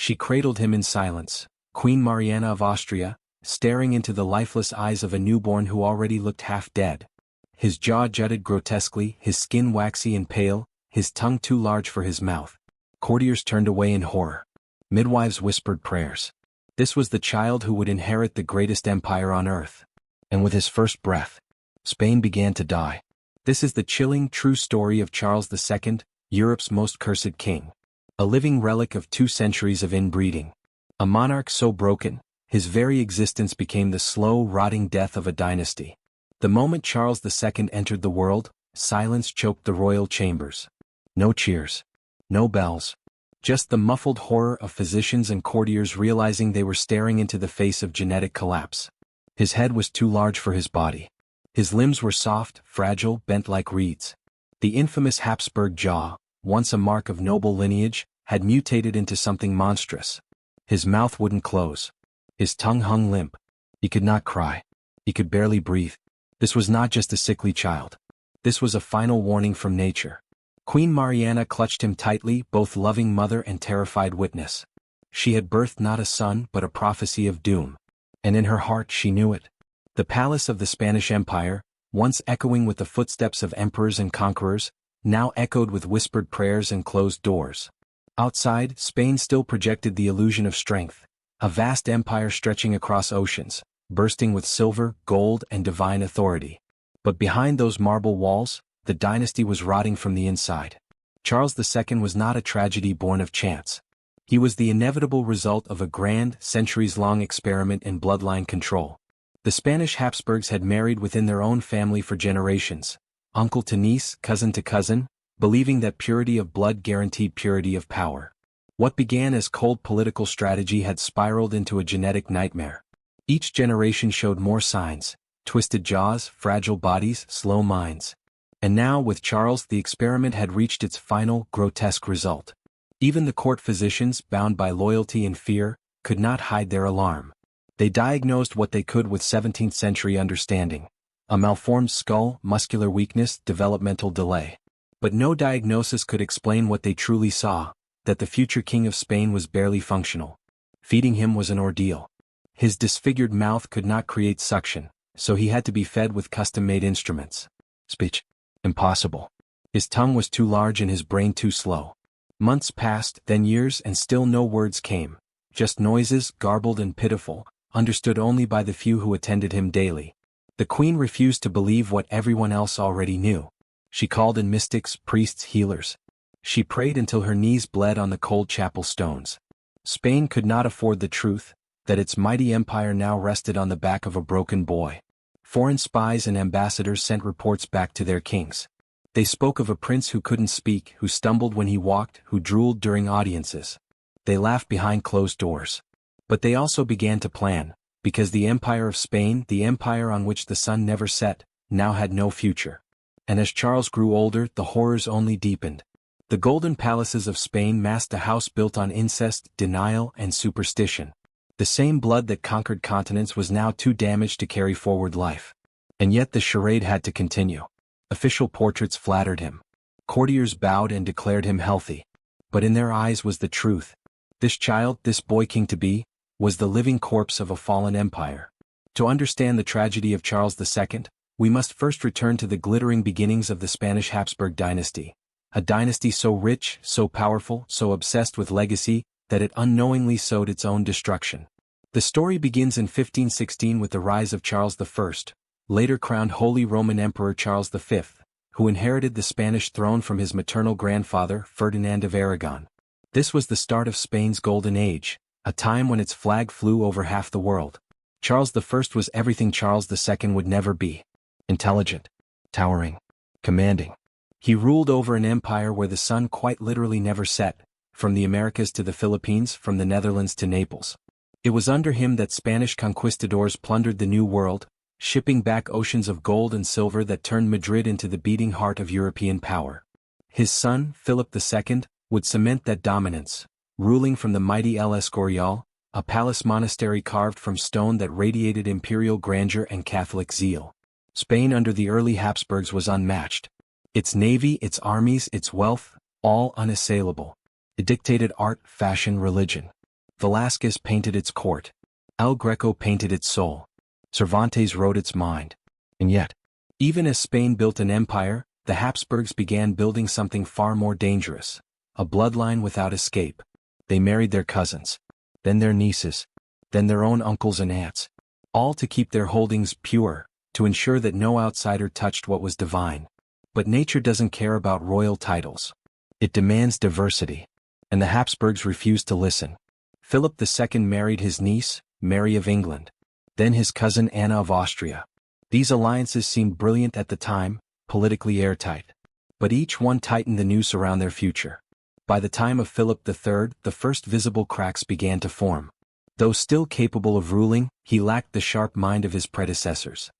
She cradled him in silence, Queen Mariana of Austria, staring into the lifeless eyes of a newborn who already looked half dead. His jaw jutted grotesquely, his skin waxy and pale, his tongue too large for his mouth. Courtiers turned away in horror. Midwives whispered prayers. This was the child who would inherit the greatest empire on earth. And with his first breath, Spain began to die. This is the chilling, true story of Charles II, Europe's most cursed king. A living relic of 2 centuries of inbreeding. A monarch so broken, his very existence became the slow, rotting death of a dynasty. The moment Charles II entered the world, silence choked the royal chambers. No cheers. No bells. Just the muffled horror of physicians and courtiers realizing they were staring into the face of genetic collapse. His head was too large for his body. His limbs were soft, fragile, bent like reeds. The infamous Habsburg jaw, once a mark of noble lineage, had mutated into something monstrous. His mouth wouldn't close. His tongue hung limp. He could not cry. He could barely breathe. This was not just a sickly child. This was a final warning from nature. Queen Mariana clutched him tightly, both loving mother and terrified witness. She had birthed not a son but a prophecy of doom. And in her heart she knew it. The palace of the Spanish Empire, once echoing with the footsteps of emperors and conquerors, now echoed with whispered prayers and closed doors. Outside, Spain still projected the illusion of strength, a vast empire stretching across oceans, bursting with silver, gold, and divine authority. But behind those marble walls, the dynasty was rotting from the inside. Charles II was not a tragedy born of chance. He was the inevitable result of a grand, centuries-long experiment in bloodline control. The Spanish Habsburgs had married within their own family for generations, uncle to niece, cousin to cousin, believing that purity of blood guaranteed purity of power. What began as cold political strategy had spiraled into a genetic nightmare. Each generation showed more signs: twisted jaws, fragile bodies, slow minds. And now, with Charles, the experiment had reached its final, grotesque result. Even the court physicians, bound by loyalty and fear, could not hide their alarm. They diagnosed what they could with 17th-century understanding: a malformed skull, muscular weakness, developmental delay. But no diagnosis could explain what they truly saw: that the future king of Spain was barely functional. Feeding him was an ordeal. His disfigured mouth could not create suction, so he had to be fed with custom-made instruments. Speech: impossible. His tongue was too large and his brain too slow. Months passed, then years, and still no words came. Just noises, garbled and pitiful, understood only by the few who attended him daily. The queen refused to believe what everyone else already knew. She called in mystics, priests, healers. She prayed until her knees bled on the cold chapel stones. Spain could not afford the truth, that its mighty empire now rested on the back of a broken boy. Foreign spies and ambassadors sent reports back to their kings. They spoke of a prince who couldn't speak, who stumbled when he walked, who drooled during audiences. They laughed behind closed doors. But they also began to plan, because the Empire of Spain, the empire on which the sun never set, now had no future. And as Charles grew older, the horrors only deepened. The golden palaces of Spain masked a house built on incest, denial, and superstition. The same blood that conquered continents was now too damaged to carry forward life. And yet the charade had to continue. Official portraits flattered him. Courtiers bowed and declared him healthy. But in their eyes was the truth. This child, this boy king-to-be, was the living corpse of a fallen empire. To understand the tragedy of Charles II, we must first return to the glittering beginnings of the Spanish Habsburg dynasty. A dynasty so rich, so powerful, so obsessed with legacy, that it unknowingly sowed its own destruction. The story begins in 1516 with the rise of Charles I, later crowned Holy Roman Emperor Charles V, who inherited the Spanish throne from his maternal grandfather, Ferdinand of Aragon. This was the start of Spain's golden age, a time when its flag flew over half the world. Charles I was everything Charles II would never be: intelligent, towering, commanding. He ruled over an empire where the sun quite literally never set, from the Americas to the Philippines, from the Netherlands to Naples. It was under him that Spanish conquistadors plundered the New World, shipping back oceans of gold and silver that turned Madrid into the beating heart of European power. His son, Philip II, would cement that dominance, ruling from the mighty El Escorial, a palace monastery carved from stone that radiated imperial grandeur and Catholic zeal. Spain under the early Habsburgs was unmatched. Its navy, its armies, its wealth, all unassailable. It dictated art, fashion, religion. Velázquez painted its court. El Greco painted its soul. Cervantes wrote its mind. And yet, even as Spain built an empire, the Habsburgs began building something far more dangerous, a bloodline without escape. They married their cousins, then their nieces, then their own uncles and aunts, all to keep their holdings pure, to ensure that no outsider touched what was divine. But nature doesn't care about royal titles. It demands diversity. And the Habsburgs refused to listen. Philip II married his niece, Mary of England, then his cousin Anna of Austria. These alliances seemed brilliant at the time, politically airtight. But each one tightened the noose around their future. By the time of Philip III, the first visible cracks began to form. Though still capable of ruling, he lacked the sharp mind of his predecessors.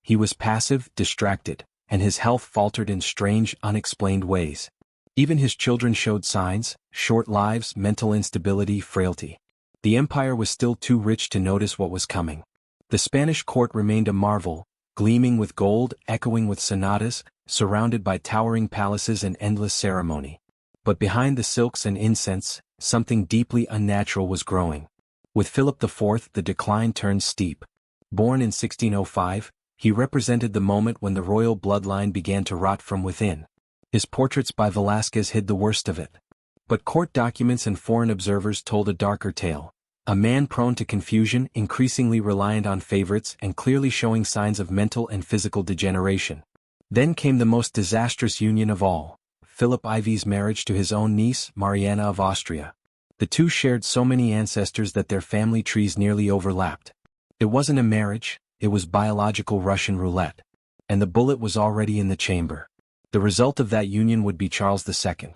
He was passive, distracted, and his health faltered in strange, unexplained ways. Even his children showed signs: short lives, mental instability, frailty. The empire was still too rich to notice what was coming. The Spanish court remained a marvel, gleaming with gold, echoing with sonatas, surrounded by towering palaces and endless ceremony. But behind the silks and incense, something deeply unnatural was growing. With Philip IV, the decline turned steep. Born in 1605, he represented the moment when the royal bloodline began to rot from within. His portraits by Velázquez hid the worst of it. But court documents and foreign observers told a darker tale. A man prone to confusion, increasingly reliant on favorites, and clearly showing signs of mental and physical degeneration. Then came the most disastrous union of all: Philip IV's marriage to his own niece, Mariana of Austria. The two shared so many ancestors that their family trees nearly overlapped. It wasn't a marriage, it was biological Russian roulette. And the bullet was already in the chamber. The result of that union would be Charles II.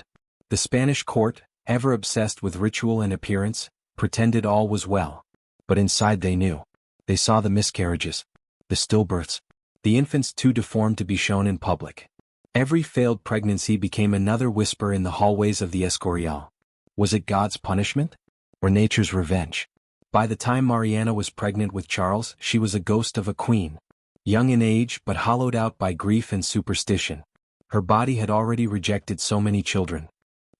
The Spanish court, ever obsessed with ritual and appearance, pretended all was well. But inside they knew. They saw the miscarriages, the stillbirths, the infants too deformed to be shown in public. Every failed pregnancy became another whisper in the hallways of the Escorial. Was it God's punishment? Or nature's revenge? By the time Mariana was pregnant with Charles, she was a ghost of a queen. Young in age but hollowed out by grief and superstition. Her body had already rejected so many children.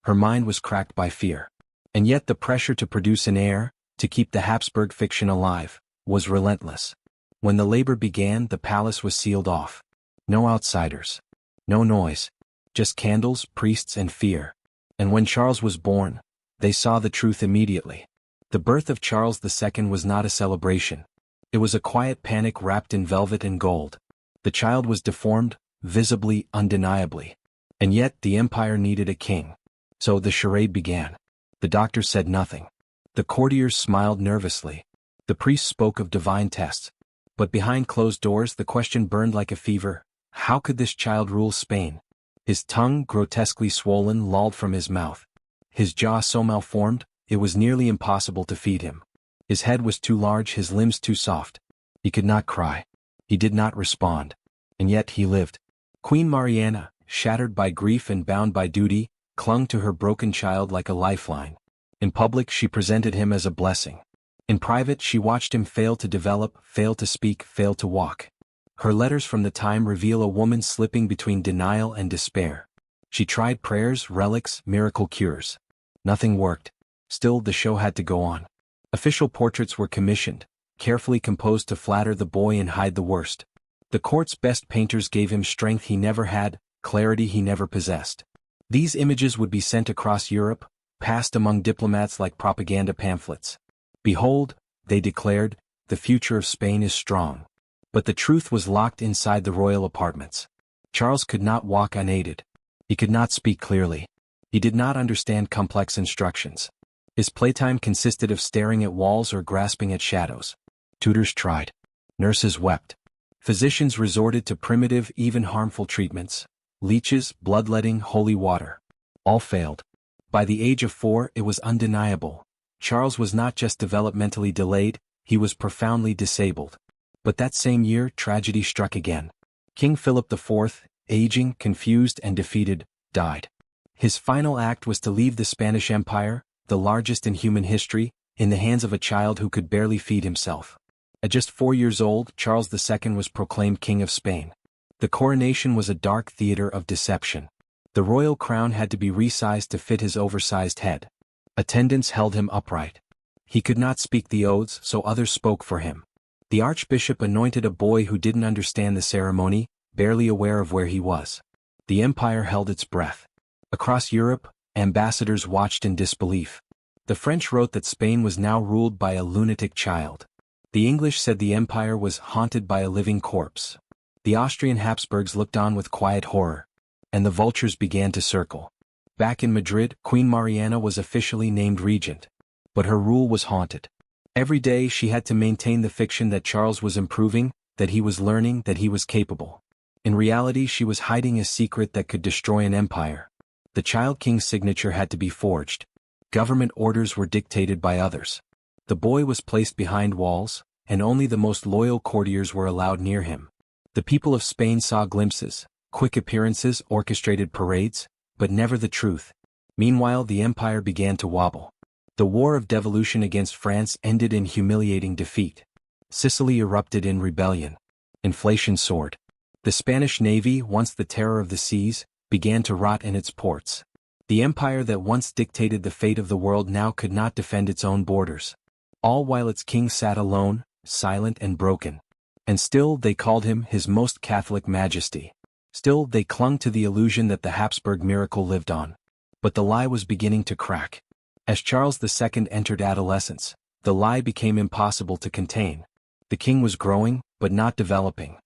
Her mind was cracked by fear. And yet the pressure to produce an heir, to keep the Habsburg fiction alive, was relentless. When the labor began, the palace was sealed off. No outsiders. No noise. Just candles, priests, and fear. And when Charles was born, they saw the truth immediately. The birth of Charles II was not a celebration. It was a quiet panic wrapped in velvet and gold. The child was deformed, visibly, undeniably. And yet the empire needed a king. So the charade began. The doctors said nothing. The courtiers smiled nervously. The priests spoke of divine tests. But behind closed doors the question burned like a fever: how could this child rule Spain? His tongue, grotesquely swollen, lolled from his mouth. His jaw so malformed, it was nearly impossible to feed him. His head was too large, his limbs too soft. He could not cry. He did not respond. And yet he lived. Queen Mariana, shattered by grief and bound by duty, clung to her broken child like a lifeline. In public she presented him as a blessing. In private she watched him fail to develop, fail to speak, fail to walk. Her letters from the time reveal a woman slipping between denial and despair. She tried prayers, relics, miracle cures. Nothing worked. Still, the show had to go on. Official portraits were commissioned, carefully composed to flatter the boy and hide the worst. The court's best painters gave him strength he never had, clarity he never possessed. These images would be sent across Europe, passed among diplomats like propaganda pamphlets. Behold, they declared, the future of Spain is strong. But the truth was locked inside the royal apartments. Charles could not walk unaided. He could not speak clearly. He did not understand complex instructions. His playtime consisted of staring at walls or grasping at shadows. Tutors tried. Nurses wept. Physicians resorted to primitive, even harmful treatments. Leeches, bloodletting, holy water. All failed. By the age of 4, it was undeniable. Charles was not just developmentally delayed, he was profoundly disabled. But that same year, tragedy struck again. King Philip IV, aging, confused, and defeated, died. His final act was to leave the Spanish Empire, the largest in human history, in the hands of a child who could barely feed himself. At just 4 years old, Charles II was proclaimed King of Spain. The coronation was a dark theater of deception. The royal crown had to be resized to fit his oversized head. Attendants held him upright. He could not speak the oaths, so others spoke for him. The archbishop anointed a boy who didn't understand the ceremony, barely aware of where he was. The empire held its breath. Across Europe, ambassadors watched in disbelief. The French wrote that Spain was now ruled by a lunatic child. The English said the empire was haunted by a living corpse. The Austrian Habsburgs looked on with quiet horror. And the vultures began to circle. Back in Madrid, Queen Mariana was officially named regent. But her rule was haunted. Every day she had to maintain the fiction that Charles was improving, that he was learning, that he was capable. In reality, she was hiding a secret that could destroy an empire. The child king's signature had to be forged. Government orders were dictated by others. The boy was placed behind walls, and only the most loyal courtiers were allowed near him. The people of Spain saw glimpses, quick appearances, orchestrated parades, but never the truth. Meanwhile, the empire began to wobble. The War of Devolution against France ended in humiliating defeat. Sicily erupted in rebellion. Inflation soared. The Spanish navy, once the terror of the seas, began to rot in its ports. The empire that once dictated the fate of the world now could not defend its own borders. All while its king sat alone, silent and broken. And still they called him His Most Catholic Majesty. Still they clung to the illusion that the Habsburg miracle lived on. But the lie was beginning to crack. As Charles II entered adolescence, the lie became impossible to contain. The king was growing, but not developing.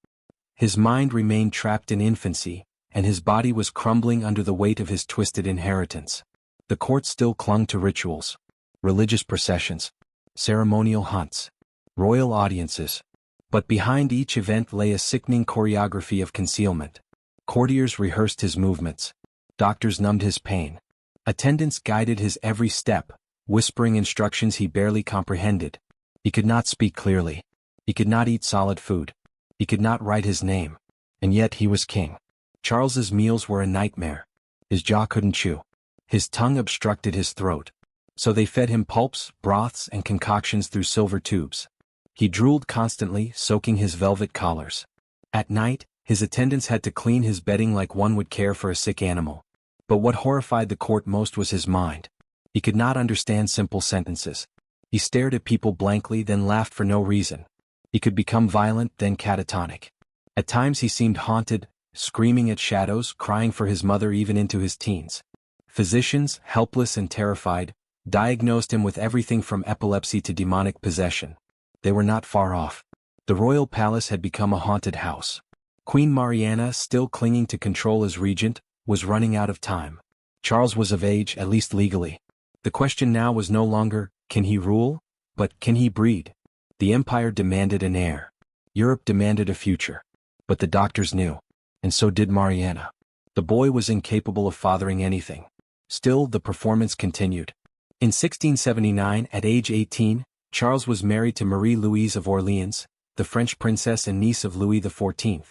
His mind remained trapped in infancy, and his body was crumbling under the weight of his twisted inheritance. The court still clung to rituals, religious processions, ceremonial hunts, royal audiences. But behind each event lay a sickening choreography of concealment. Courtiers rehearsed his movements. Doctors numbed his pain. Attendants guided his every step, whispering instructions he barely comprehended. He could not speak clearly. He could not eat solid food. He could not write his name. And yet he was king. Charles's meals were a nightmare. His jaw couldn't chew. His tongue obstructed his throat. So they fed him pulps, broths, and concoctions through silver tubes. He drooled constantly, soaking his velvet collars. At night, his attendants had to clean his bedding like one would care for a sick animal. But what horrified the court most was his mind. He could not understand simple sentences. He stared at people blankly, then laughed for no reason. He could become violent, then catatonic. At times he seemed haunted, screaming at shadows, crying for his mother even into his teens. Physicians, helpless and terrified, diagnosed him with everything from epilepsy to demonic possession. They were not far off. The royal palace had become a haunted house. Queen Mariana, still clinging to control as regent, was running out of time. Charles was of age, at least legally. The question now was no longer, can he rule? But can he breed? The empire demanded an heir. Europe demanded a future. But the doctors knew. And so did Mariana. The boy was incapable of fathering anything. Still, the performance continued. In 1679, at age 18, Charles was married to Marie-Louise of Orleans, the French princess and niece of Louis XIV.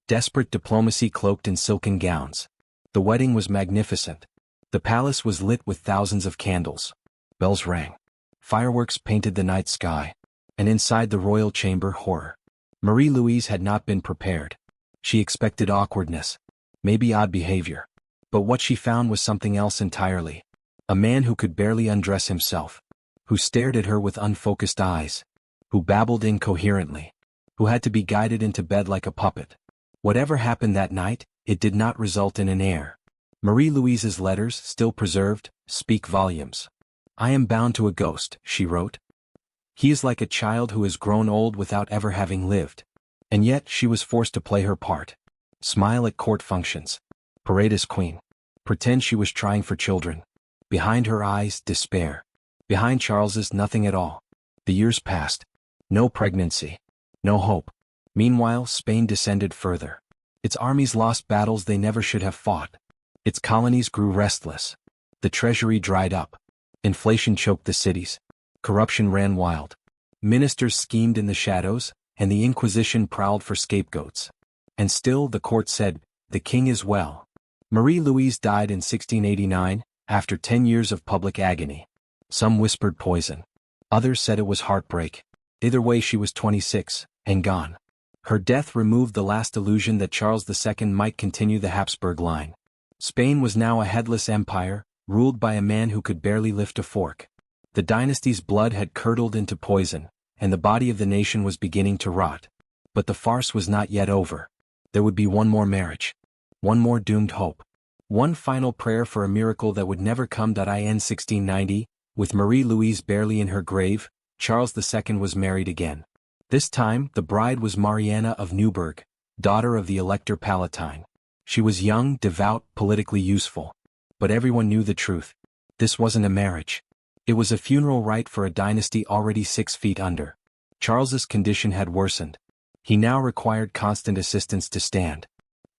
Desperate diplomacy cloaked in silken gowns. The wedding was magnificent. The palace was lit with thousands of candles. Bells rang. Fireworks painted the night sky. And inside the royal chamber, horror. Marie-Louise had not been prepared. She expected awkwardness, maybe odd behavior. But what she found was something else entirely. A man who could barely undress himself. Who stared at her with unfocused eyes. Who babbled incoherently. Who had to be guided into bed like a puppet. Whatever happened that night, it did not result in an heir. Marie-Louise's letters, still preserved, speak volumes. "I am bound to a ghost," she wrote. "He is like a child who has grown old without ever having lived." And yet she was forced to play her part. Smile at court functions. Parade as queen. Pretend she was trying for children. Behind her eyes, despair. Behind Charles's, nothing at all. The years passed. No pregnancy. No hope. Meanwhile, Spain descended further. Its armies lost battles they never should have fought. Its colonies grew restless. The treasury dried up. Inflation choked the cities. Corruption ran wild. Ministers schemed in the shadows, and the Inquisition prowled for scapegoats. And still the court said, "The king is well." Marie-Louise died in 1689, after 10 years of public agony. Some whispered poison. Others said it was heartbreak. Either way, she was 26, and gone. Her death removed the last illusion that Charles II might continue the Habsburg line. Spain was now a headless empire, ruled by a man who could barely lift a fork. The dynasty's blood had curdled into poison, and the body of the nation was beginning to rot. But the farce was not yet over. There would be one more marriage. One more doomed hope. One final prayer for a miracle that would never come. In 1690, with Marie-Louise barely in her grave, Charles II was married again. This time, the bride was Mariana of Neuburg, daughter of the Elector Palatine. She was young, devout, politically useful. But everyone knew the truth. This wasn't a marriage. It was a funeral rite for a dynasty already 6 feet under. Charles's condition had worsened. He now required constant assistance to stand.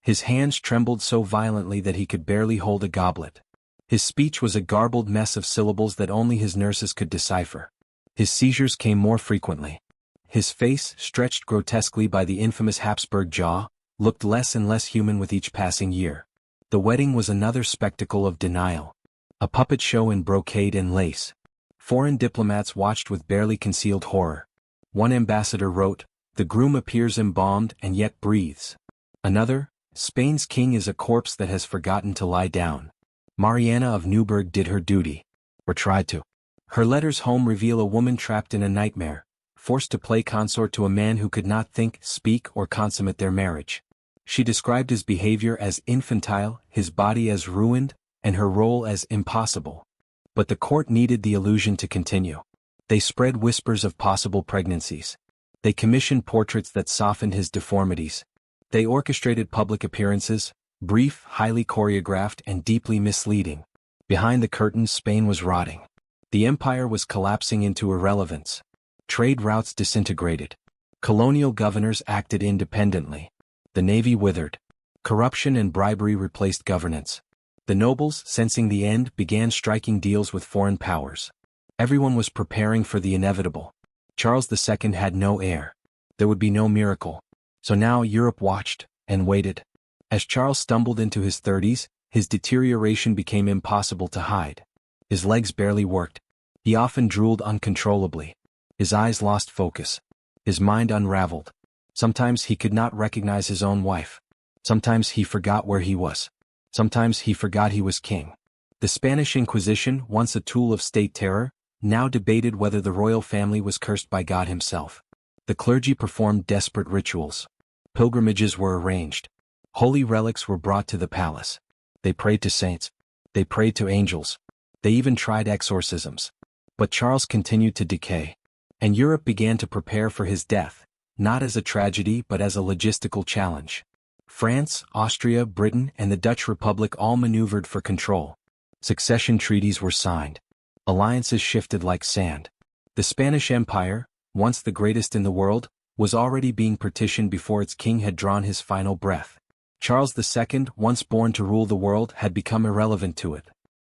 His hands trembled so violently that he could barely hold a goblet. His speech was a garbled mess of syllables that only his nurses could decipher. His seizures came more frequently. His face, stretched grotesquely by the infamous Habsburg jaw, looked less and less human with each passing year. The wedding was another spectacle of denial. A puppet show in brocade and lace. Foreign diplomats watched with barely concealed horror. One ambassador wrote, "The groom appears embalmed and yet breathes." Another, "Spain's king is a corpse that has forgotten to lie down." Mariana of Neuburg did her duty. Or tried to. Her letters home reveal a woman trapped in a nightmare, forced to play consort to a man who could not think, speak, or consummate their marriage. She described his behavior as infantile, his body as ruined, and her role as impossible. But the court needed the illusion to continue. They spread whispers of possible pregnancies. They commissioned portraits that softened his deformities. They orchestrated public appearances, brief, highly choreographed, and deeply misleading. Behind the curtains, Spain was rotting. The empire was collapsing into irrelevance. Trade routes disintegrated. Colonial governors acted independently. The navy withered. Corruption and bribery replaced governance. The nobles, sensing the end, began striking deals with foreign powers. Everyone was preparing for the inevitable. Charles II had no heir. There would be no miracle. So now Europe watched, and waited. As Charles stumbled into his 30s, his deterioration became impossible to hide. His legs barely worked. He often drooled uncontrollably. His eyes lost focus. His mind unraveled. Sometimes he could not recognize his own wife. Sometimes he forgot where he was. Sometimes he forgot he was king. The Spanish Inquisition, once a tool of state terror, now debated whether the royal family was cursed by God himself. The clergy performed desperate rituals. Pilgrimages were arranged. Holy relics were brought to the palace. They prayed to saints. They prayed to angels. They even tried exorcisms. But Charles continued to decay. And Europe began to prepare for his death, not as a tragedy but as a logistical challenge. France, Austria, Britain, and the Dutch Republic all maneuvered for control. Succession treaties were signed. Alliances shifted like sand. The Spanish Empire, once the greatest in the world, was already being partitioned before its king had drawn his final breath. Charles II, once born to rule the world, had become irrelevant to it.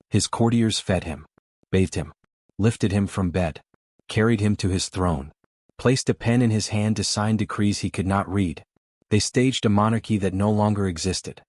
His courtiers fed him, bathed him, lifted him from bed, carried him to his throne, placed a pen in his hand to sign decrees he could not read. They staged a monarchy that no longer existed.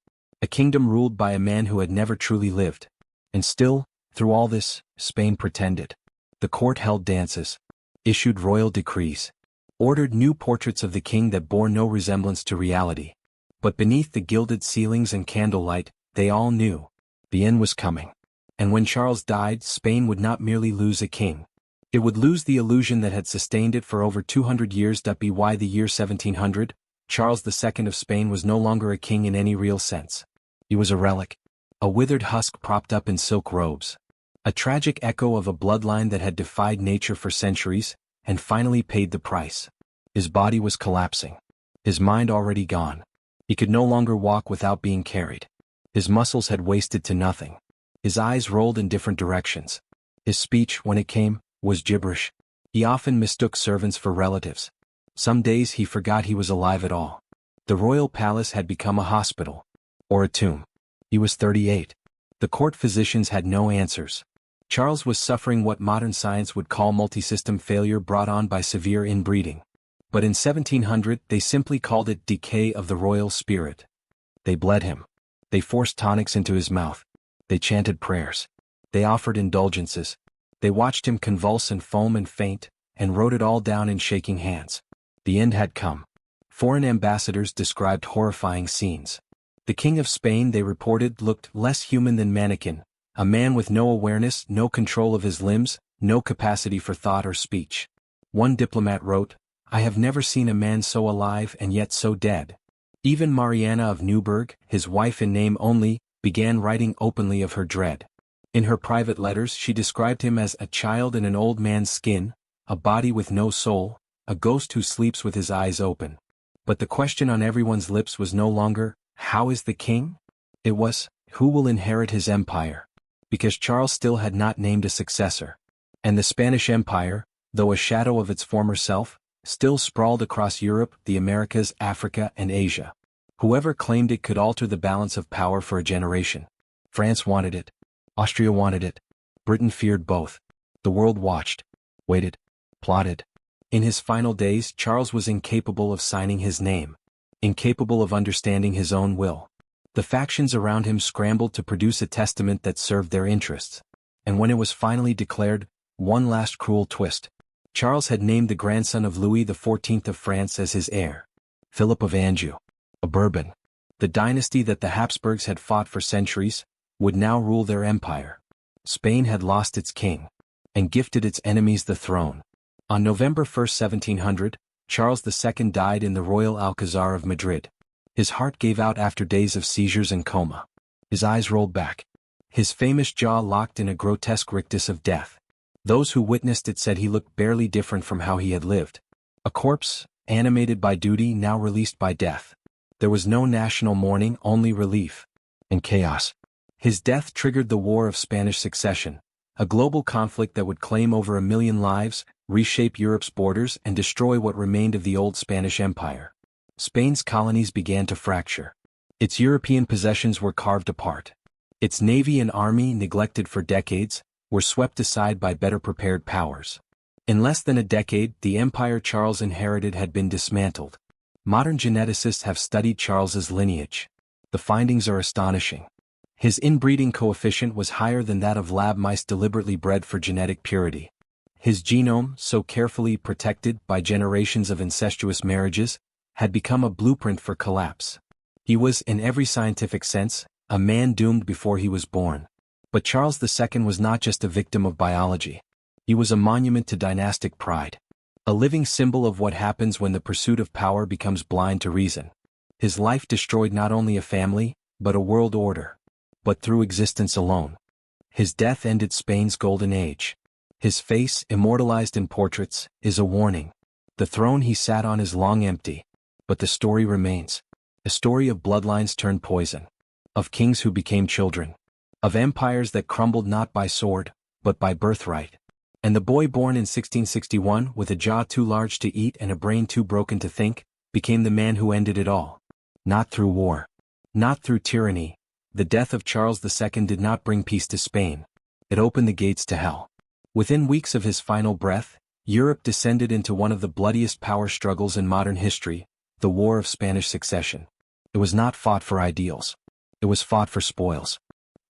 A kingdom ruled by a man who had never truly lived. And still, through all this, Spain pretended. The court held dances, issued royal decrees, ordered new portraits of the king that bore no resemblance to reality. But beneath the gilded ceilings and candlelight, they all knew. The end was coming. And when Charles died, Spain would not merely lose a king. It would lose the illusion that had sustained it for over 200 years. By the year 1700, Charles II of Spain was no longer a king in any real sense. He was a relic, a withered husk propped up in silk robes, a tragic echo of a bloodline that had defied nature for centuries, and finally paid the price. His body was collapsing. His mind already gone. He could no longer walk without being carried. His muscles had wasted to nothing. His eyes rolled in different directions. His speech, when it came, was gibberish. He often mistook servants for relatives. Some days he forgot he was alive at all. The royal palace had become a hospital. Or a tomb. He was 38. The court physicians had no answers. Charles was suffering what modern science would call multisystem failure brought on by severe inbreeding. But in 1700 they simply called it decay of the royal spirit. They bled him. They forced tonics into his mouth. They chanted prayers. They offered indulgences. They watched him convulse and foam and faint, and wrote it all down in shaking hands. The end had come. Foreign ambassadors described horrifying scenes. The King of Spain, they reported, looked less human than mannequin, a man with no awareness, no control of his limbs, no capacity for thought or speech. One diplomat wrote, "I have never seen a man so alive and yet so dead." Even Mariana of Neuburg, his wife in name only, began writing openly of her dread. In her private letters she described him as a child in an old man's skin, a body with no soul, a ghost who sleeps with his eyes open. But the question on everyone's lips was no longer, "How is the king?" It was, "Who will inherit his empire?" Because Charles still had not named a successor. And the Spanish Empire, though a shadow of its former self, still sprawled across Europe, the Americas, Africa, and Asia. Whoever claimed it could alter the balance of power for a generation. France wanted it. Austria wanted it. Britain feared both. The world watched, waited, plotted. In his final days, Charles was incapable of signing his name, incapable of understanding his own will. The factions around him scrambled to produce a testament that served their interests. And when it was finally declared, one last cruel twist. Charles had named the grandson of Louis XIV of France as his heir. Philip of Anjou, a Bourbon. The dynasty that the Habsburgs had fought for centuries, would now rule their empire. Spain had lost its king, and gifted its enemies the throne. On November 1, 1700, Charles II died in the Royal Alcázar of Madrid. His heart gave out after days of seizures and coma. His eyes rolled back. His famous jaw locked in a grotesque rictus of death. Those who witnessed it said he looked barely different from how he had lived. A corpse, animated by duty, now released by death. There was no national mourning, only relief. And chaos. His death triggered the War of Spanish Succession, a global conflict that would claim over 1 million lives, reshape Europe's borders, and destroy what remained of the old Spanish Empire. Spain's colonies began to fracture. Its European possessions were carved apart. Its navy and army, neglected for decades, were swept aside by better prepared powers. In less than a decade, the empire Charles inherited had been dismantled. Modern geneticists have studied Charles's lineage. The findings are astonishing. His inbreeding coefficient was higher than that of lab mice deliberately bred for genetic purity. His genome, so carefully protected by generations of incestuous marriages, had become a blueprint for collapse. He was, in every scientific sense, a man doomed before he was born. But Charles II was not just a victim of biology. He was a monument to dynastic pride. A living symbol of what happens when the pursuit of power becomes blind to reason. His life destroyed not only a family, but a world order. But through existence alone. His death ended Spain's golden age. His face, immortalized in portraits, is a warning. The throne he sat on is long empty. But the story remains. A story of bloodlines turned poison. Of kings who became children. Of empires that crumbled not by sword, but by birthright. And the boy born in 1661, with a jaw too large to eat and a brain too broken to think, became the man who ended it all. Not through war. Not through tyranny. The death of Charles II did not bring peace to Spain. It opened the gates to hell. Within weeks of his final breath, Europe descended into one of the bloodiest power struggles in modern history, the War of Spanish Succession. It was not fought for ideals. It was fought for spoils.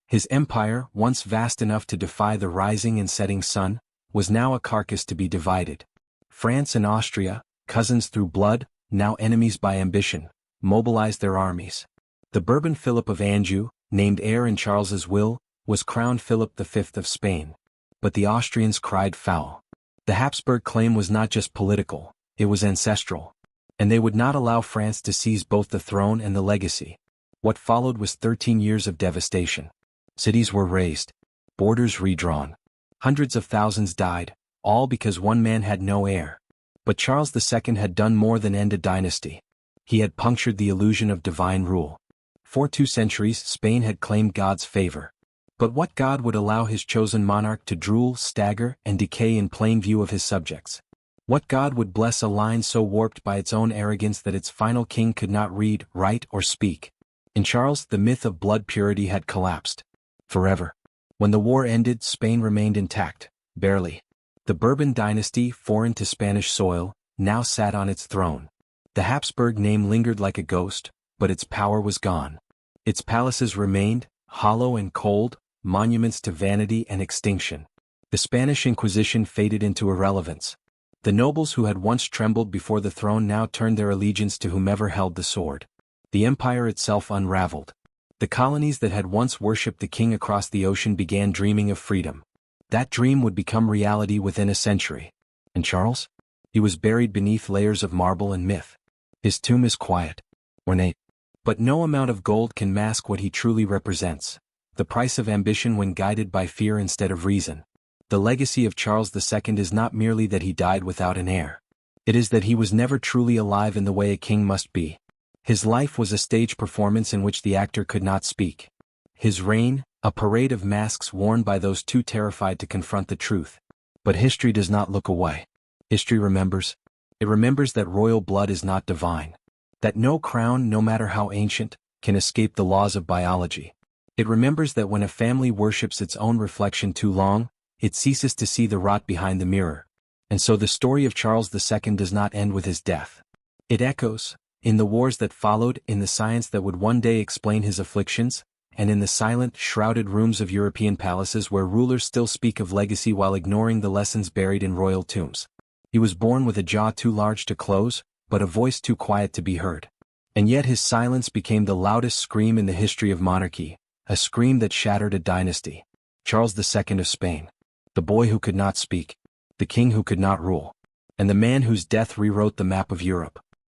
His empire, once vast enough to defy the rising and setting sun, was now a carcass to be divided. France and Austria, cousins through blood, now enemies by ambition, mobilized their armies. The Bourbon Philip of Anjou, named heir in Charles's will, was crowned Philip V of Spain. But the Austrians cried foul. The Habsburg claim was not just political, it was ancestral. And they would not allow France to seize both the throne and the legacy. What followed was 13 years of devastation. Cities were razed. Borders redrawn. Hundreds of thousands died, all because one man had no heir. But Charles II had done more than end a dynasty. He had punctured the illusion of divine rule. For 2 centuries, Spain had claimed God's favor. But what God would allow his chosen monarch to drool, stagger, and decay in plain view of his subjects? What God would bless a line so warped by its own arrogance that its final king could not read, write, or speak? In Charles, the myth of blood purity had collapsed. Forever. When the war ended, Spain remained intact, barely. The Bourbon dynasty, foreign to Spanish soil, now sat on its throne. The Habsburg name lingered like a ghost, but its power was gone. Its palaces remained, hollow and cold, monuments to vanity and extinction. The Spanish Inquisition faded into irrelevance. The nobles who had once trembled before the throne now turned their allegiance to whomever held the sword. The empire itself unraveled. The colonies that had once worshipped the king across the ocean began dreaming of freedom. That dream would become reality within a century. And Charles? He was buried beneath layers of marble and myth. His tomb is quiet, ornate. But no amount of gold can mask what he truly represents: the price of ambition when guided by fear instead of reason. The legacy of Charles II is not merely that he died without an heir. It is that he was never truly alive in the way a king must be. His life was a stage performance in which the actor could not speak. His reign, a parade of masks worn by those too terrified to confront the truth. But history does not look away. History remembers. It remembers that royal blood is not divine. That no crown, no matter how ancient, can escape the laws of biology. It remembers that when a family worships its own reflection too long, it ceases to see the rot behind the mirror. And so the story of Charles II does not end with his death. It echoes, in the wars that followed, in the science that would one day explain his afflictions, and in the silent, shrouded rooms of European palaces where rulers still speak of legacy while ignoring the lessons buried in royal tombs. He was born with a jaw too large to close, but a voice too quiet to be heard. And yet his silence became the loudest scream in the history of monarchy, a scream that shattered a dynasty. Charles II of Spain. The boy who could not speak. The king who could not rule. And the man whose death rewrote the map of Europe.